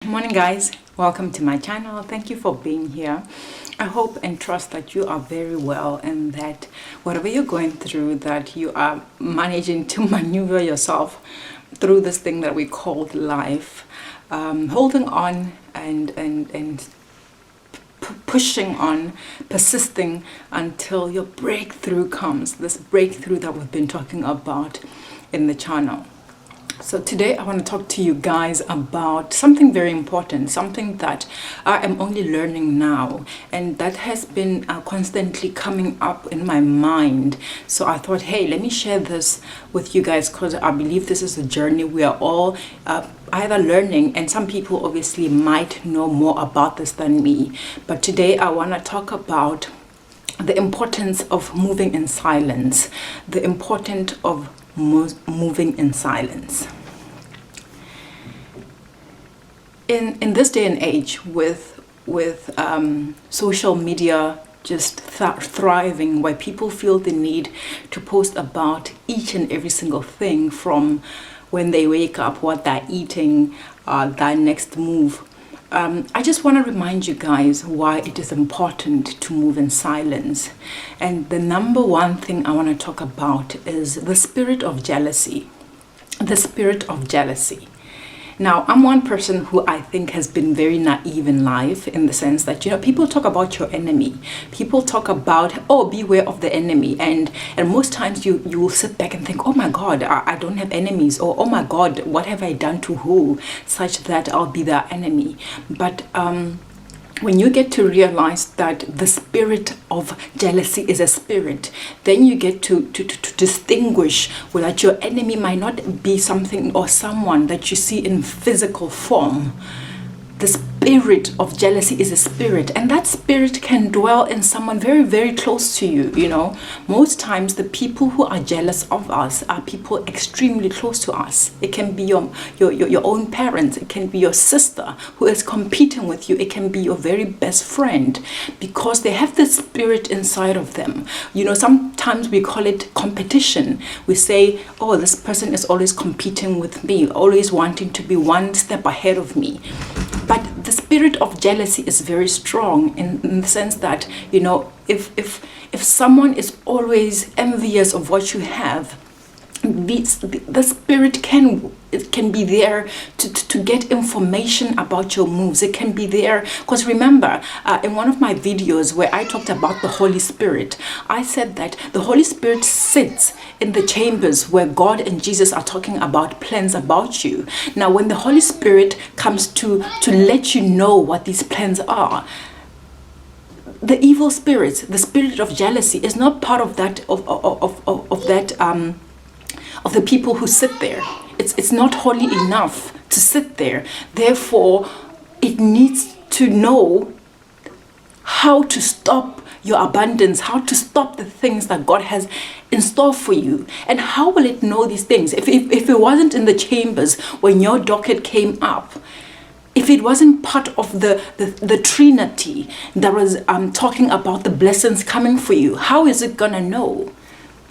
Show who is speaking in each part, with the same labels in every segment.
Speaker 1: Morning guys, welcome to my channel. Thank you for being here. I hope and trust that you are very well and that whatever you're going through, that you are managing to maneuver yourself through this thing that we call life, holding on and pushing on, persisting until your breakthrough comes, this breakthrough that we've been talking about in the channel. So today I want to talk to you guys about something very important, something that I am only learning now and that has been constantly coming up in my mind. So I thought, hey, let me share this with you guys because I believe this is a journey we are all either learning, and some people obviously might know more about this than me. But today I want to talk about the importance of moving in silence, the importance of moving in silence. In this day and age, with social media just thriving, where people feel the need to post about each and every single thing, from when they wake up, what they're eating, their next move. I just want to remind you guys why it is important to move in silence. And the number one thing I want to talk about is the spirit of jealousy. The spirit of jealousy. Now, I'm one person who I think has been very naive in life, in the sense that, you know, people talk about your enemy. People talk about, oh, beware of the enemy. And most times you will sit back and think, oh my God, I don't have enemies. Or, oh my God, what have I done to who, such that I'll be their enemy. But when you get to realize that the spirit of jealousy is a spirit, then you get to distinguish that your enemy might not be something or someone that you see in physical form. The spirit of jealousy is a spirit, and that spirit can dwell in someone very, very close to you. You know, most times the people who are jealous of us are people extremely close to us. It can be your own parents, it can be your sister who is competing with you, it can be your very best friend, because they have this spirit inside of them. You know, sometimes we call it competition. We say, oh, this person is always competing with me, always wanting to be one step ahead of me. But the spirit of jealousy is very strong in the sense that, you know, if someone is always envious of what you have, the spirit can be there to get information about your moves. It can be there because remember, in one of my videos where I talked about the Holy Spirit, I said that the Holy Spirit sits in the chambers where God and Jesus are talking about plans about you. Now, when the Holy Spirit comes to let you know what these plans are, the evil spirits, the spirit of jealousy, is not part of that of the people who sit there. It's not holy enough to sit there. Therefore, it needs to know how to stop your abundance, how to stop the things that God has in store for you. And how will it know these things? If it wasn't in the chambers when your docket came up, if it wasn't part of the Trinity that was talking about the blessings coming for you, how is it gonna know?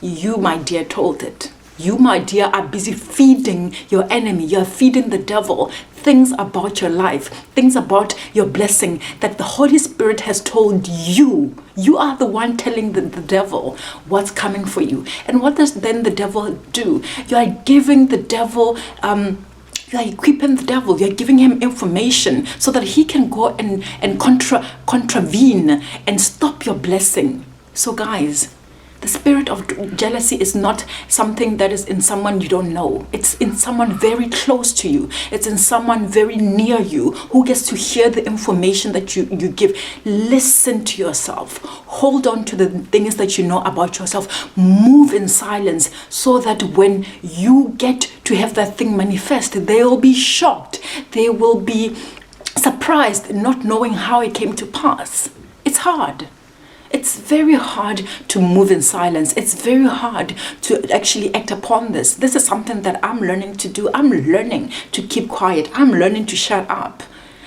Speaker 1: You, my dear, told it. You, my dear, are busy feeding your enemy. You're feeding the devil things about your life, things about your blessing that the Holy Spirit has told you. You are the one telling the devil what's coming for you. And what does then the devil do? You are giving the devil you are equipping the devil. You're giving him information so that he can go and contravene and stop your blessing. So guys, the spirit of jealousy is not something that is in someone you don't know. It's in someone very close to you. It's in someone very near you who gets to hear the information that you give. Listen to yourself. Hold on to the things that you know about yourself. Move in silence so that when you get to have that thing manifest, they will be shocked. They will be surprised, not knowing how it came to pass. It's hard. It's very hard to move in silence. It's very hard to actually act upon this. This is something that I'm learning to do. I'm learning to keep quiet. I'm learning to shut up.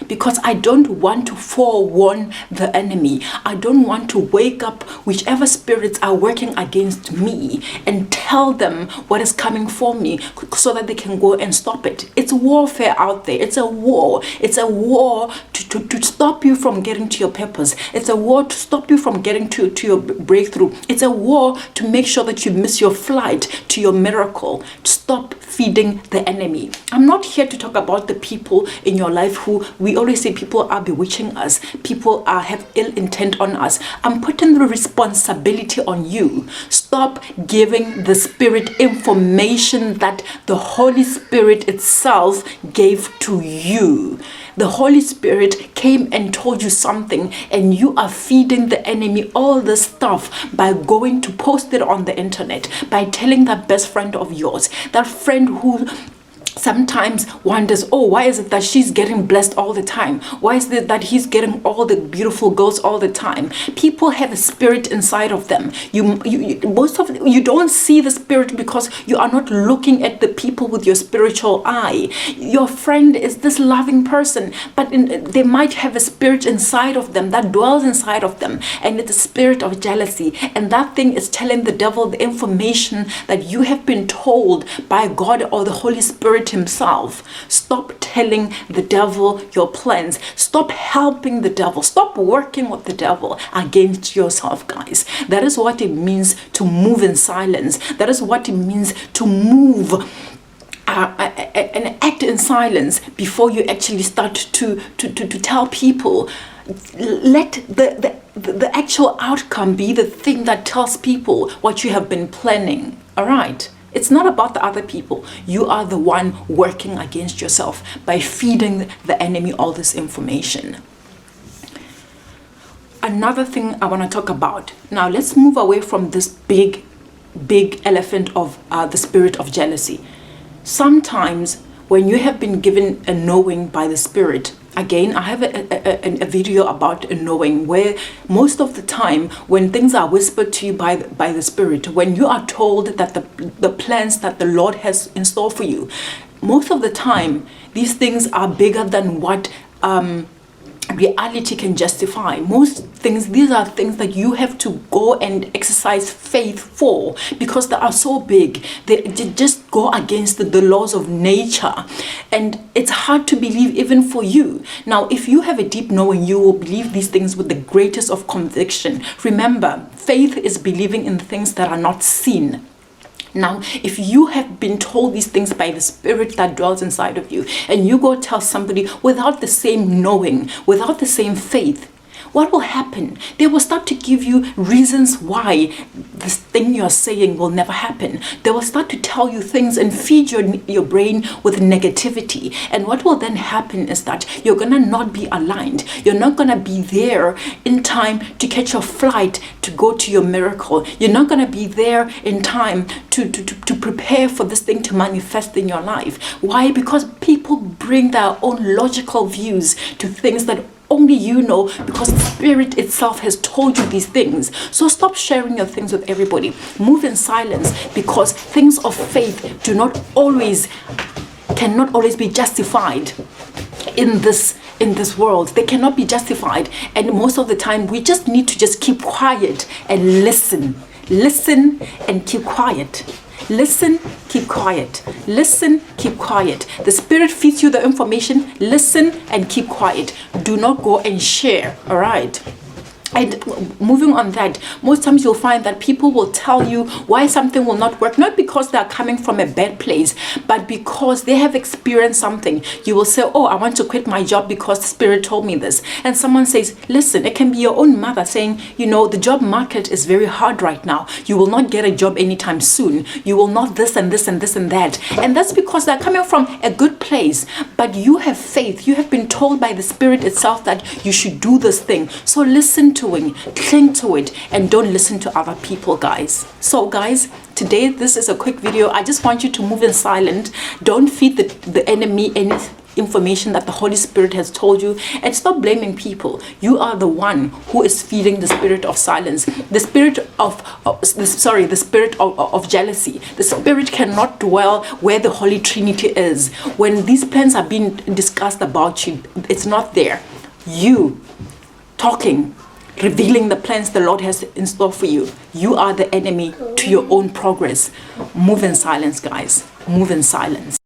Speaker 1: because I don't want to forewarn the enemy. I don't want to wake up whichever spirits are working against me and tell them what is coming for me so that they can go and stop it. It's warfare out there. It's a war. It's a war to stop you from getting to your purpose. It's a war to stop you from getting to your breakthrough. It's a war to make sure that you miss your flight to your miracle. Stop feeding the enemy. I'm not here to talk about the people in your life who we always say people are bewitching us. People have ill intent on us. I'm putting the responsibility on you. Stop giving the spirit information that the Holy Spirit itself gave to you. The Holy Spirit came and told you something, and you are feeding the enemy all this stuff by going to post it on the internet, by telling that best friend of yours, that friend who sometimes wonders, oh, why is it that she's getting blessed all the time? Why is it that he's getting all the beautiful girls all the time? People have a spirit inside of them. You don't see the spirit because you are not looking at the people with your spiritual eye. Your friend is this loving person, but they might have a spirit inside of them that dwells inside of them, and it's a spirit of jealousy, and that thing is telling the devil the information that you have been told by God or the Holy Spirit himself. Stop telling the devil your plans. Stop helping the devil. Stop working with the devil against yourself, guys. That is what it means to move in silence. That is what it means to move and act in silence before you actually start to tell people. Let the actual outcome be the thing that tells people what you have been planning. All right. It's not about the other people. You are the one working against yourself by feeding the enemy all this information. Another thing I want to talk about. Now, let's move away from this big elephant of the spirit of jealousy. Sometimes when you have been given a knowing by the Spirit, again, I have a video about a knowing, where most of the time when things are whispered to you by the Spirit, when you are told that the plans that the Lord has in store for you, most of the time these things are bigger than what reality can justify. Most things, these are things that you have to go and exercise faith for, because they are so big. They just go against the laws of nature, and it's hard to believe even for you. Now, if you have a deep knowing, you will believe these things with the greatest of conviction. Remember, faith is believing in things that are not seen. Now, if you have been told these things by the Spirit that dwells inside of you, and you go tell somebody without the same knowing, without the same faith, what will happen? They will start to give you reasons why this thing you're saying will never happen. They will start to tell you things and feed your brain with negativity. And what will then happen is that you're going to not be aligned. You're not going to be there in time to catch your flight to go to your miracle. You're not going to be there in time to prepare for this thing to manifest in your life. Why? Because people bring their own logical views to things that only you know, because the Spirit itself has told you these things. So stop sharing your things with everybody. Move in silence, because things of faith cannot always be justified in this world. They cannot be justified, and most of the time we just need to just keep quiet and listen and keep quiet. Listen, keep quiet. Listen, keep quiet. The Spirit feeds you the information. Listen and keep quiet. Do not go and share. All right. And moving on that, most times you'll find that people will tell you why something will not work, not because they're coming from a bad place, but because they have experienced something. You will say, oh, I want to quit my job because the Spirit told me this. And someone says, listen, it can be your own mother saying, you know, the job market is very hard right now. You will not get a job anytime soon. You will not this and this and this and that. And that's because they're coming from a good place. But you have faith. You have been told by the Spirit itself that you should do this thing. So listen to it, cling to it, and don't listen to other people, guys. So guys, today this is a quick video. I just want you to move in silent. Don't feed the enemy information that the Holy Spirit has told you, and stop blaming people. You are the one who is feeding the spirit of silence, the spirit the spirit of jealousy. The spirit cannot dwell where the Holy Trinity is. When these plans are being discussed about you, it's not there. You talking, revealing the plans the Lord has in store for you. You are the enemy to your own progress. Move in silence, guys. Move in silence.